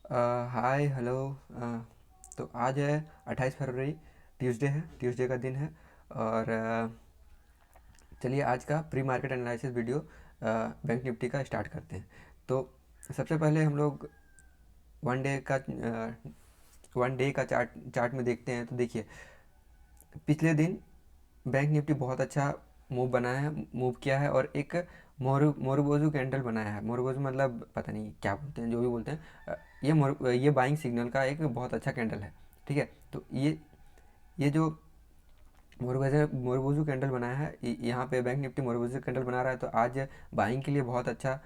Hi hello. तो आज है 28 फरवरी। ट्यूसडे है, ट्यूसडे का दिन है। और चलिए आज का pre market analysis video bank Nifty का स्टार्ट करते हैं। तो सबसे पहले हम लोग वन डे का चार्ट में देखते हैं। तो देखिए, पिछले दिन बैंक निफ्टी बहुत अच्छा मूव किया है और एक मोरुबोजू कैंडल बनाया है। मोरुबोजू मतलब पता नहीं क्या बोलते हैं, जो भी बोलते हैं। ये बाइंग सिग्नल का एक बहुत अच्छा कैंडल है। ठीक है। तो ये जो मोरुबोजू कैंडल बनाया है, यहाँ पे बैंक निफ्टी मोरुबोजू कैंडल बना रहा है, तो आज बाइंग के लिए बहुत अच्छा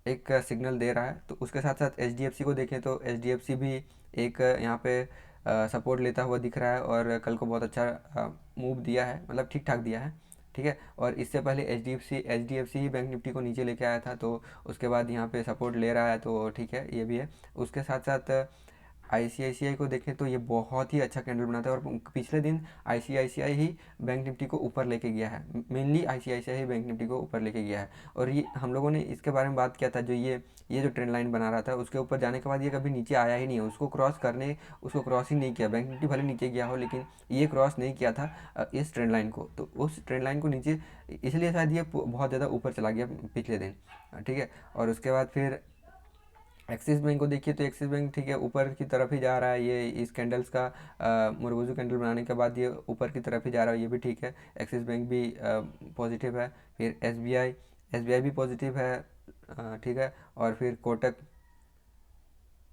एक सिग्नल दे रहा है। तो उसके साथ साथ एच को देखें तो एच भी एक यहाँ पे सपोर्ट लेता हुआ दिख रहा है और कल को बहुत अच्छा मूव दिया है, मतलब ठीक ठाक दिया है। ठीक है। और इससे पहले एच डी एफ सी ही बैंक निफ्टी को नीचे लेके आया था, तो उसके बाद यहाँ पे सपोर्ट ले रहा है, तो ठीक है, ये भी है। उसके साथ साथ आईसीआईसीआई को देखें तो ये बहुत ही अच्छा कैंडल बनाता है और पिछले दिन आईसीआईसीआई ही बैंक निफ्टी को ऊपर लेके गया है। मेनली आईसीआईसीआई ही बैंक निफ्टी को ऊपर लेके गया है। और ये हम लोगों ने इसके बारे में बात किया था, जो ये जो ट्रेंड लाइन बना रहा था, उसके ऊपर जाने के बाद ये कभी नीचे आया ही नहीं है। उसको क्रॉस ही नहीं किया। बैंक निफ्टी भले नीचे गया हो, लेकिन ये क्रॉस नहीं किया था इस ट्रेंड लाइन को। तो उस ट्रेंड लाइन को नीचे, इसलिए शायद ये बहुत ज़्यादा ऊपर चला गया पिछले दिन। ठीक है। और उसके बाद फिर एक्सिस बैंक को देखिए तो एक्सिस बैंक ठीक है, ऊपर की तरफ ही जा रहा है। ये इस कैंडल्स का मुरबुजू कैंडल बनाने के बाद ये ऊपर की तरफ ही जा रहा है, ये भी ठीक है। एक्सिस बैंक भी पॉजिटिव है। फिर एसबीआई भी पॉजिटिव है। ठीक है। और फिर कोटक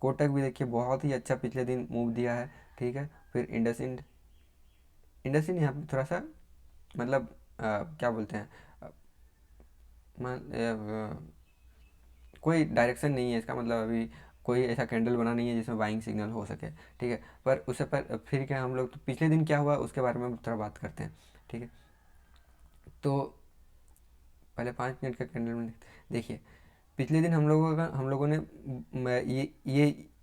कोटक भी देखिए बहुत ही अच्छा पिछले दिन मूव दिया है। ठीक है। फिर इंडसइंड यहाँ पे थोड़ा सा, मतलब क्या बोलते हैं, अ, कोई डायरेक्शन नहीं है इसका, मतलब अभी कोई ऐसा कैंडल बना नहीं है जिसमें बाइंग सिग्नल हो सके। ठीक है। पर उससे पर फिर क्या, हम लोग तो पिछले दिन क्या हुआ उसके बारे में थोड़ा बात करते हैं। ठीक है। तो पहले 5 मिनट का कैंडल में देखिए, पिछले दिन हम लोगों ने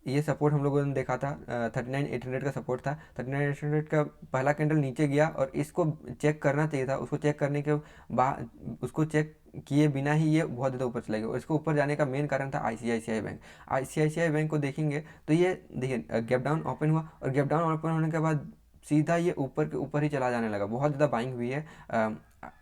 ये सपोर्ट हम लोगों ने देखा था। 39,800 का सपोर्ट था। 39,800 का पहला कैंडल नीचे गया और इसको चेक करना चाहिए था। उसको चेक करने के बाद, उसको चेक किए बिना ही ये बहुत ज़्यादा ऊपर चला गया। और इसको ऊपर जाने का मेन कारण था आईसीआईसीआई बैंक। आईसीआईसीआई बैंक को देखेंगे तो ये देखिए, गैप डाउन ओपन हुआ और गैप डाउन ओपन होने के बाद सीधा ये ऊपर के ऊपर ही चला जाने लगा। बहुत ज़्यादा बाइंग हुई है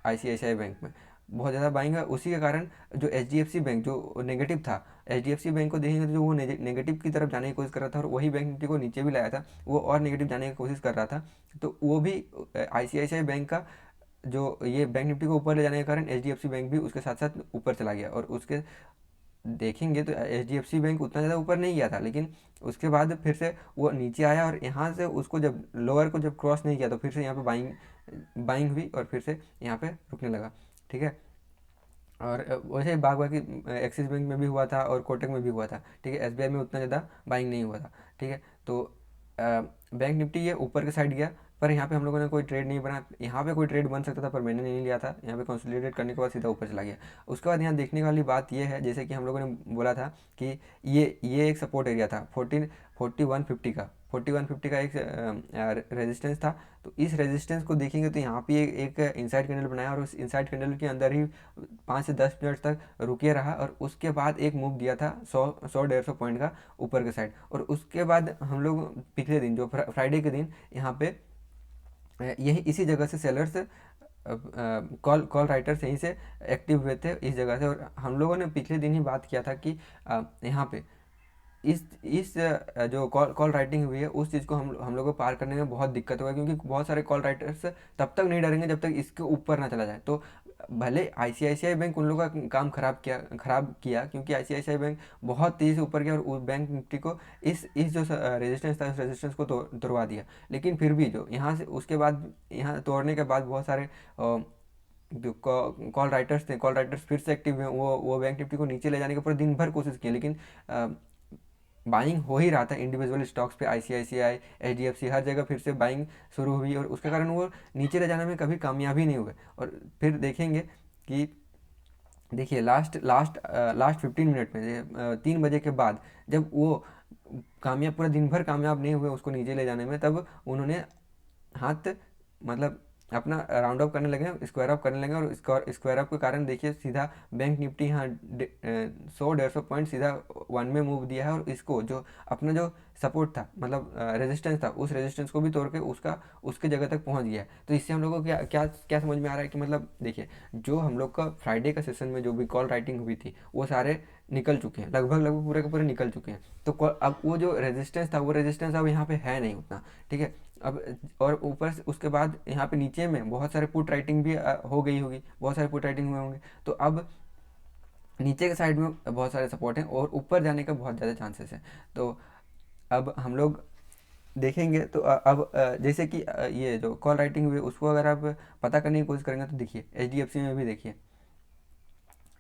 आईसीआईसीआई बैंक में, बहुत ज़्यादा बाइंग है। उसी के कारण जो एच बैंक जो नेगेटिव था, एच बैंक को देखेंगे तो जो वो नेगेटिव की तरफ जाने की कोशिश कर रहा था और वही बैंक निफ्टी को नीचे भी लाया था, वो और नेगेटिव जाने की कोशिश कर रहा था। तो वो भी आईसीआईसीआई बैंक का, जो ये बैंक निफ्टी को ऊपर ले जाने के कारण एच बैंक भी उसके साथ साथ ऊपर चला गया। और उसके देखेंगे तो एच बैंक उतना ज़्यादा ऊपर नहीं गया था, लेकिन उसके बाद फिर से वो नीचे आया और यहाँ से उसको जब लोअर को जब क्रॉस नहीं किया तो फिर से यहाँ पे बाइंग हुई और फिर से यहाँ पे रुकने लगा। ठीक है। और वैसे ही बाकी एक्सिस बैंक में भी हुआ था और कोटक में भी हुआ था। ठीक है। एसबीआई में उतना ज़्यादा बाइंग नहीं हुआ था। ठीक है। तो बैंक निफ्टी ये ऊपर के साइड गया, पर यहाँ पे हम लोगों ने कोई ट्रेड नहीं बना। यहाँ पे कोई ट्रेड बन सकता था पर मैंने नहीं लिया था। यहाँ पे कंसोलिडेट करने के बाद सीधा ऊपर चला गया। उसके बाद यहाँ देखने वाली बात ये है, जैसे कि हम लोगों ने बोला था कि ये एक सपोर्ट एरिया था 4150 का। 4150 का एक रेजिस्टेंस था। तो इस रेजिस्टेंस को देखेंगे तो यहाँ पे एक इनसाइड कैंडल बनाया और उस इनसाइड कैंडल के अंदर ही 5 से 10 मिनट तक रुके रहा और उसके बाद एक मूव दिया था 100-150 पॉइंट का ऊपर के साइड। और उसके बाद हम लोग पिछले दिन जो फ्राइडे के दिन यहाँ पे यही इसी जगह से सेलर्स, कॉल राइटर्स यहीं से एक्टिव हुए थे इस जगह से। और हम लोगों ने पिछले दिन ही बात किया था कि यहाँ पे इस जो कॉल राइटिंग हुई है उस चीज़ को हम लोग को पार करने में बहुत दिक्कत होगा, क्योंकि बहुत सारे कॉल राइटर्स तब तक नहीं डरेंगे जब तक इसके ऊपर ना चला जाए। तो भले आईसीआईसीआई बैंक उन लोगों का काम खराब किया, क्योंकि आईसीआईसीआई बैंक बहुत तेज़ी से ऊपर गया और उस बैंक निफ्टी को इस जो रेजिस्टेंस था उस रेजिस्टेंस को तोड़वा दिया। लेकिन फिर भी जो यहाँ से उसके बाद यहाँ तोड़ने के बाद बहुत सारे जो कॉल राइटर्स फिर से एक्टिव हुए। वो बैंक निफ्टी को नीचे ले जाने की पूरे दिन भर कोशिश की, लेकिन बाइंग हो ही रहा था इंडिविजुअल स्टॉक्स पे। आईसीआईसीआई, एचडीएफसी, हर जगह फिर से बाइंग शुरू हुई और उसके कारण वो नीचे ले जाने में कभी कामयाब ही नहीं हुए। और फिर देखेंगे कि देखिए लास्ट 15 मिनट में 3 बजे के बाद जब वो पूरा दिन भर कामयाब नहीं हुए उसको नीचे ले जाने में, तब उन्होंने हाथ, मतलब अपना राउंड ऑफ करने लगे, स्क्वायर ऑफ करने लगे, और स्क्वायर ऑफ के कारण देखिए सीधा बैंक निफ्टी यहाँ 100-150 पॉइंट सीधा वन में मूव दिया है, और इसको जो अपना जो सपोर्ट था, मतलब रेजिस्टेंस था, उस रेजिस्टेंस को भी तोड़ के उसके जगह तक पहुंच गया है। तो इससे हम लोग को क्या क्या क्या समझ में आ रहा है कि मतलब देखिए, जो हम लोग का फ्राइडे का सेशन में जो भी कॉल राइटिंग हुई थी वो सारे निकल चुके हैं, लगभग लगभग पूरे के पूरे निकल चुके हैं। तो अब वो जो रेजिस्टेंस था वो रेजिस्टेंस अब यहाँ पे है नहीं उतना, ठीक है। अब और ऊपर से उसके बाद यहाँ पे नीचे में बहुत सारे पुट राइटिंग भी हो गई होगी, बहुत सारे पुट राइटिंग हुए होंगे। तो अब नीचे के साइड में बहुत सारे सपोर्ट हैं और ऊपर जाने का बहुत ज़्यादा चांसेस है। तो अब हम लोग देखेंगे, तो अब जैसे कि ये जो कॉल राइटिंग हुई उसको अगर आप पता करने की कोशिश करेंगे तो देखिए HDFC में भी देखिए,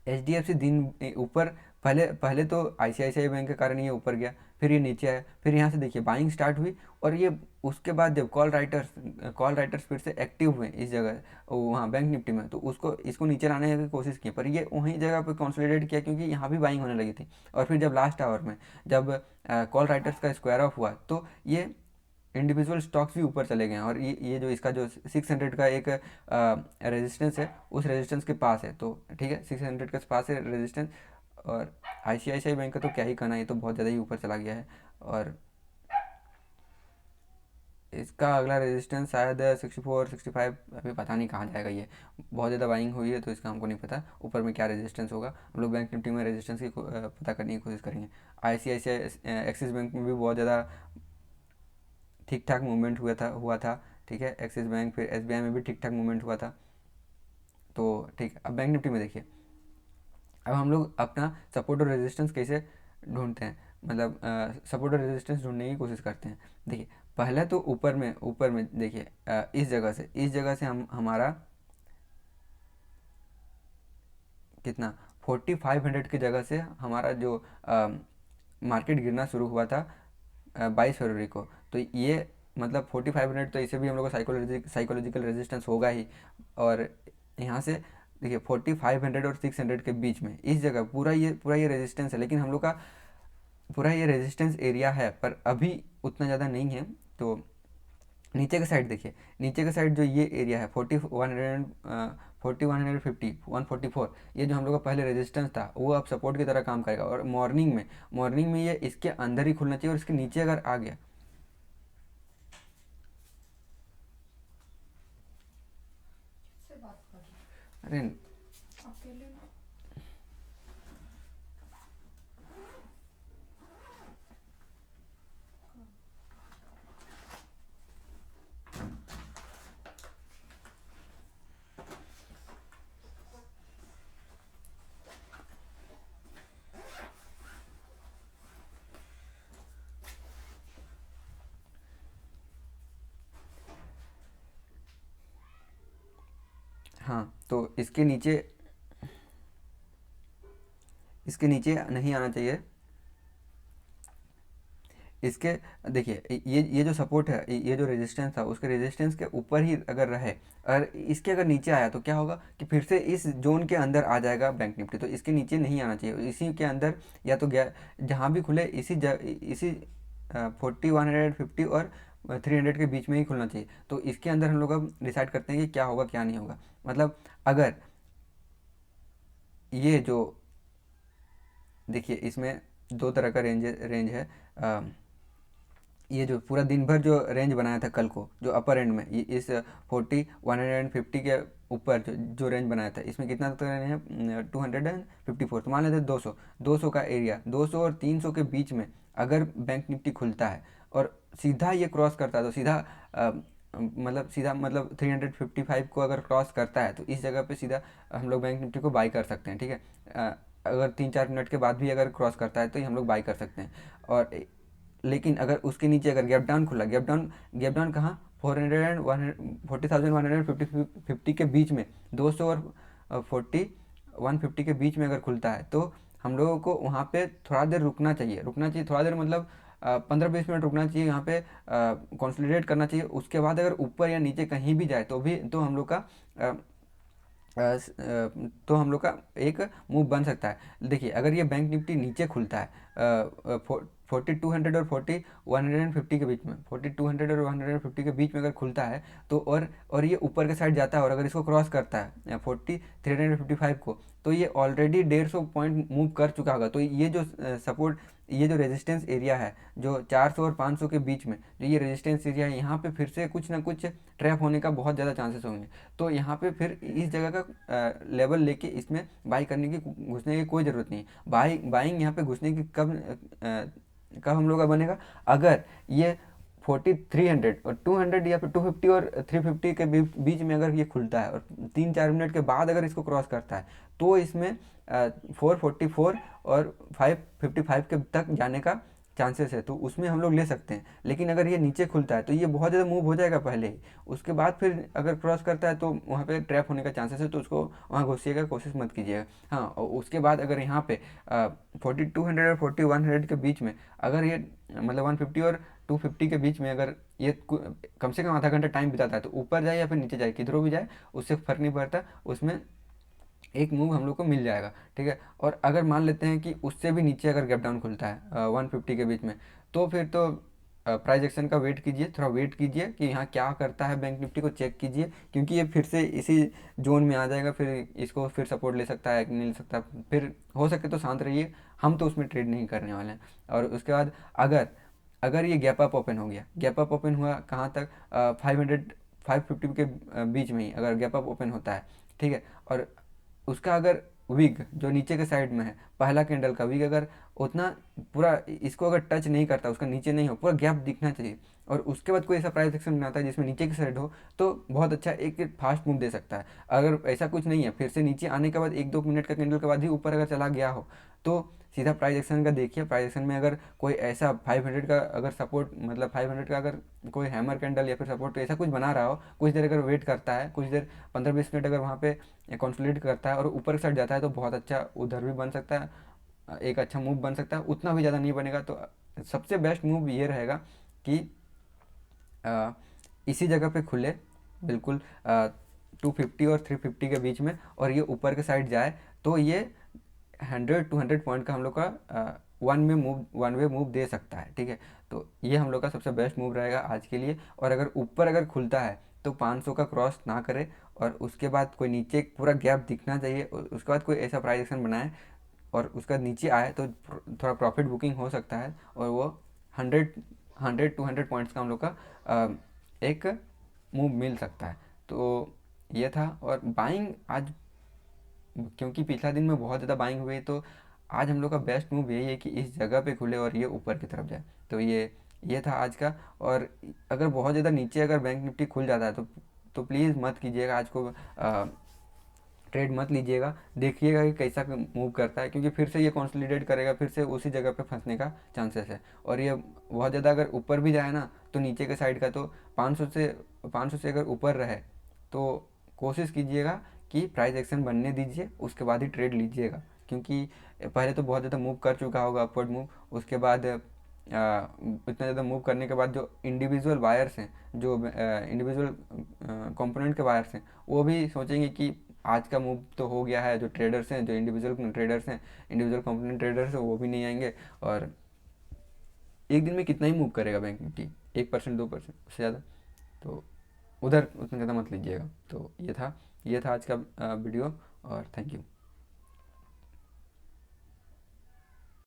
HDFC दिन ऊपर, पहले पहले तो ICICI बैंक के कारण ये ऊपर गया, फिर ये नीचे आया, फिर यहाँ से देखिए बाइंग स्टार्ट हुई, और ये उसके बाद जब कॉल राइटर्स फिर से एक्टिव हुए इस जगह वहाँ बैंक निफ्टी में, तो उसको इसको नीचे लाने की कोशिश की, पर ये वहीं जगह पे कंसोलिडेट किया क्योंकि यहाँ भी बाइंग होने लगी थी। और फिर जब लास्ट आवर में जब कॉल राइटर्स का स्क्वायर ऑफ हुआ, तो ये इंडिविजुअल स्टॉक्स भी ऊपर चले गए हैं, और ये जो इसका जो 600 का एक रेजिस्टेंस है उस रेजिस्टेंस के पास है, तो ठीक है 600 के पास है रेजिस्टेंस। और ICICI बैंक का तो क्या ही कहना, ये तो बहुत ज़्यादा ही ऊपर चला गया है। और इसका अगला रेजिस्टेंस शायद 64-65, अभी पता नहीं कहाँ जाएगा ये, बहुत ज़्यादा बाइंग हुई है तो इसका हमको नहीं पता ऊपर में क्या रेजिस्टेंस होगा। हम लोग बैंक निफ्टी में रेजिस्टेंस की पता करने की कोशिश करेंगे। ICICI एक्सिस बैंक में भी बहुत ज़्यादा ठीक ठाक मूवमेंट हुआ था, ठीक है। एक्सिस बैंक, फिर SBI में भी ठीक ठाक मूवमेंट हुआ था। तो ठीक है, अब बैंक निफ्टी में देखिए, अब हम लोग अपना सपोर्ट और रेजिस्टेंस कैसे ढूंढते हैं, मतलब सपोर्ट और रेजिस्टेंस ढूंढने की कोशिश करते हैं। देखिए पहले तो ऊपर में देखिए, इस जगह से हम हमारा कितना 4500 की जगह से हमारा जो मार्केट गिरना शुरू हुआ था 22 फरवरी को। तो ये मतलब 4500, तो इसे भी हम लोग का साइकोलॉजिकल रेजिस्टेंस होगा ही। और यहाँ से देखिए 4500 और 600 के बीच में इस जगह पूरा ये रेजिस्टेंस है, लेकिन हम लोग का पूरा ये रेजिस्टेंस एरिया है, पर अभी उतना ज़्यादा नहीं है। तो नीचे के साइड देखिए, नीचे के साइड जो ये एरिया है 4150, 144, ये जो हम लोग का पहले रेजिस्टेंस था वो अब सपोर्ट की तरह काम करेगा। और मॉर्निंग में ये इसके अंदर ही खुलना चाहिए, और इसके नीचे अगर आ गया, अरे हाँ, तो इसके नीचे नहीं आना चाहिए। इसके देखिए, ये जो सपोर्ट है, ये जो रेजिस्टेंस था उसके रेजिस्टेंस के ऊपर ही अगर रहे, और इसके अगर नीचे आया तो क्या होगा कि फिर से इस जोन के अंदर आ जाएगा बैंक निफ्टी। तो इसके नीचे नहीं आना चाहिए, इसी के अंदर या तो गया जहाँ भी खुले इसी 4150 और 300 के बीच में ही खुलना चाहिए। तो इसके अंदर हम लोग अब डिसाइड करते हैं कि क्या होगा क्या नहीं होगा। मतलब अगर ये जो देखिए, इसमें दो तरह का रेंज है। ये जो पूरा दिन भर जो रेंज बनाया था कल को, जो अपर एंड में इस 150 के ऊपर जो रेंज बनाया था, इसमें कितना तक रेंज है 254, तो मान लेते हैं 200 का एरिया, 200 और 300 के बीच में अगर बैंक निफ्टी खुलता है और सीधा ये क्रॉस करता है, तो सीधा मतलब 355 को अगर क्रॉस करता है तो इस जगह पे सीधा हम लोग बैंक निफ्टी को बाई कर सकते हैं, ठीक है। अगर 3-4 मिनट के बाद भी अगर क्रॉस करता है तो हम लोग बाई कर सकते हैं। और लेकिन अगर उसके नीचे अगर गैप डाउन खुला, गैप डाउन कहाँ 40,150 के बीच में, 200 और 150 के बीच में अगर खुलता है, तो हम लोगों को वहाँ पे थोड़ा देर रुकना चाहिए थोड़ा देर, मतलब 15-20 मिनट रुकना चाहिए, यहाँ पे कंसोलिडेट करना चाहिए। उसके बाद अगर ऊपर या नीचे कहीं भी जाए तो हम लोग का एक मूव बन सकता है। देखिए अगर ये बैंक निफ्टी नीचे खुलता है 4200 और 150 के बीच में, 4200 और 150 के बीच में अगर खुलता है तो और ये ऊपर के साइड जाता है और अगर इसको क्रॉस करता है 355 को, तो ये ऑलरेडी 150 पॉइंट मूव कर चुका होगा। तो ये जो सपोर्ट, ये जो रेजिस्टेंस एरिया है जो 400 और 500 के बीच में जो ये रेजिस्टेंस एरिया है, यहाँ पे फिर से कुछ ना कुछ ट्रैप होने का बहुत ज़्यादा चांसेस होंगे। तो यहाँ पे फिर इस जगह का लेवल लेके इसमें बाई करने की, घुसने की कोई ज़रूरत नहीं है। बाइंग यहाँ पे घुसने की कब हम लोग का बनेगा, अगर ये 4300 और 200 या फिर 250 और 350 के बीच में अगर ये खुलता है और 3-4 मिनट के बाद अगर इसको क्रॉस करता है, तो इसमें 444 और 555 के तक जाने का चांसेस है, तो उसमें हम लोग ले सकते हैं। लेकिन अगर ये नीचे खुलता है तो ये बहुत ज़्यादा मूव हो जाएगा पहले ही, उसके बाद फिर अगर क्रॉस करता है तो वहाँ पे ट्रैप होने का चांसेस है, तो उसको वहाँ घुसिएगा, कोशिश मत कीजिएगा। हाँ, और उसके बाद अगर यहाँ पे 4200 और 4100 के बीच में अगर ये मतलब 150 और 250 के बीच में अगर ये कम से कम आधा घंटा टाइम बिताता है, तो ऊपर जाए या फिर नीचे जाए, किधरों भी जाए उससे फ़र्क नहीं पड़ता, उसमें एक मूव हम लोग को मिल जाएगा। ठीक है, और अगर मान लेते हैं कि उससे भी नीचे अगर गैप डाउन खुलता है 150 के बीच में, तो फिर तो प्राइस एक्शन का वेट कीजिए, थोड़ा वेट कीजिए कि यहाँ क्या करता है, बैंक निफ्टी को चेक कीजिए, क्योंकि ये फिर से इसी जोन में आ जाएगा, फिर इसको फिर सपोर्ट ले सकता है कि नहीं ले सकता। फिर हो सके तो शांत रहिए, हम तो उसमें ट्रेड नहीं करने वाले हैं। और उसके बाद अगर अगर ये गैप अप ओपन हो गया, गैप अप ओपन हुआ कहाँ तक, 550 के बीच में ही अगर गैप अप ओपन होता है, ठीक है, और उसका अगर विग जो नीचे के साइड में है, पहला कैंडल का विग अगर उतना पूरा इसको अगर टच नहीं करता, उसका नीचे नहीं हो, पूरा गैप दिखना चाहिए, और उसके बाद कोई ऐसा प्राइस एक्शन बनाता है जिसमें नीचे की साइड हो, तो बहुत अच्छा एक फास्ट मूव दे सकता है। अगर ऐसा कुछ नहीं है, फिर से नीचे आने के बाद 1-2 मिनट का कैंडल के बाद ही ऊपर अगर चला गया हो, तो सीधा प्राइस एक्शन का देखिए। प्राइस एक्शन में अगर कोई ऐसा 500 का अगर सपोर्ट, मतलब 500 का अगर कोई हैमर कैंडल या फिर सपोर्ट ऐसा कुछ बना रहा हो, कुछ देर अगर वेट करता है, कुछ देर 15-20 मिनट अगर वहाँ पे कंसोलिडेट करता है और ऊपर की साइड जाता है, तो बहुत अच्छा उधर भी बन सकता है, एक अच्छा मूव बन सकता है। उतना भी ज़्यादा नहीं बनेगा, तो सबसे बेस्ट मूव ये रहेगा कि इसी जगह पे खुले, बिल्कुल 250 और 350 के बीच में, और ये ऊपर के साइड जाए, तो ये 100-200 पॉइंट का हम लोग का वन वे मूव दे सकता है। ठीक है, तो ये हम लोग का सबसे बेस्ट मूव रहेगा आज के लिए। और अगर ऊपर अगर खुलता है तो 500 का क्रॉस ना करे, और उसके बाद कोई नीचे पूरा गैप दिखना चाहिए, उसके बाद कोई ऐसा प्राइस एक्शन बनाए और उसका नीचे आए, तो थोड़ा प्रॉफिट बुकिंग हो सकता है, और वो 100-200 पॉइंट्स का हम लोग का एक मूव मिल सकता है। तो ये था। और बाइंग आज, क्योंकि पिछला दिन में बहुत ज़्यादा बाइंग हुई, तो आज हम लोग का बेस्ट मूव यही है कि इस जगह पे खुले और ये ऊपर की तरफ जाए। तो ये था आज का। और अगर बहुत ज़्यादा नीचे अगर बैंक निफ्टी खुल जाता है तो प्लीज़ मत कीजिएगा आज को, ट्रेड मत लीजिएगा, देखिएगा कि कैसा मूव करता है, क्योंकि फिर से ये कंसोलिडेट करेगा, फिर से उसी जगह पे फंसने का चांसेस है। और ये बहुत ज़्यादा अगर ऊपर भी जाए ना, तो नीचे के साइड का तो 500 से अगर ऊपर रहे, तो कोशिश कीजिएगा कि प्राइस एक्शन बनने दीजिए, उसके बाद ही ट्रेड लीजिएगा, क्योंकि पहले तो बहुत ज़्यादा मूव कर चुका होगा अपवर्ड मूव, उसके बाद इतना ज़्यादा मूव करने के बाद जो इंडिविजुअल बायर्स हैं, जो इंडिविजुअल कंपोनेंट के बायर्स हैं, वो भी सोचेंगे कि आज का मूव तो हो गया है। जो ट्रेडर्स हैं, जो इंडिविजुअल ट्रेडर्स हैं, इंडिविजुअल कंपोनेंट ट्रेडर्स हैं, वो भी नहीं आएंगे। और एक दिन में कितना ही मूव करेगा बैंक निफ्टी, 1%, 2%, उससे ज़्यादा, तो उधर उतना ज़्यादा मत लीजिएगा। तो ये था आज का वीडियो, और थैंक यू।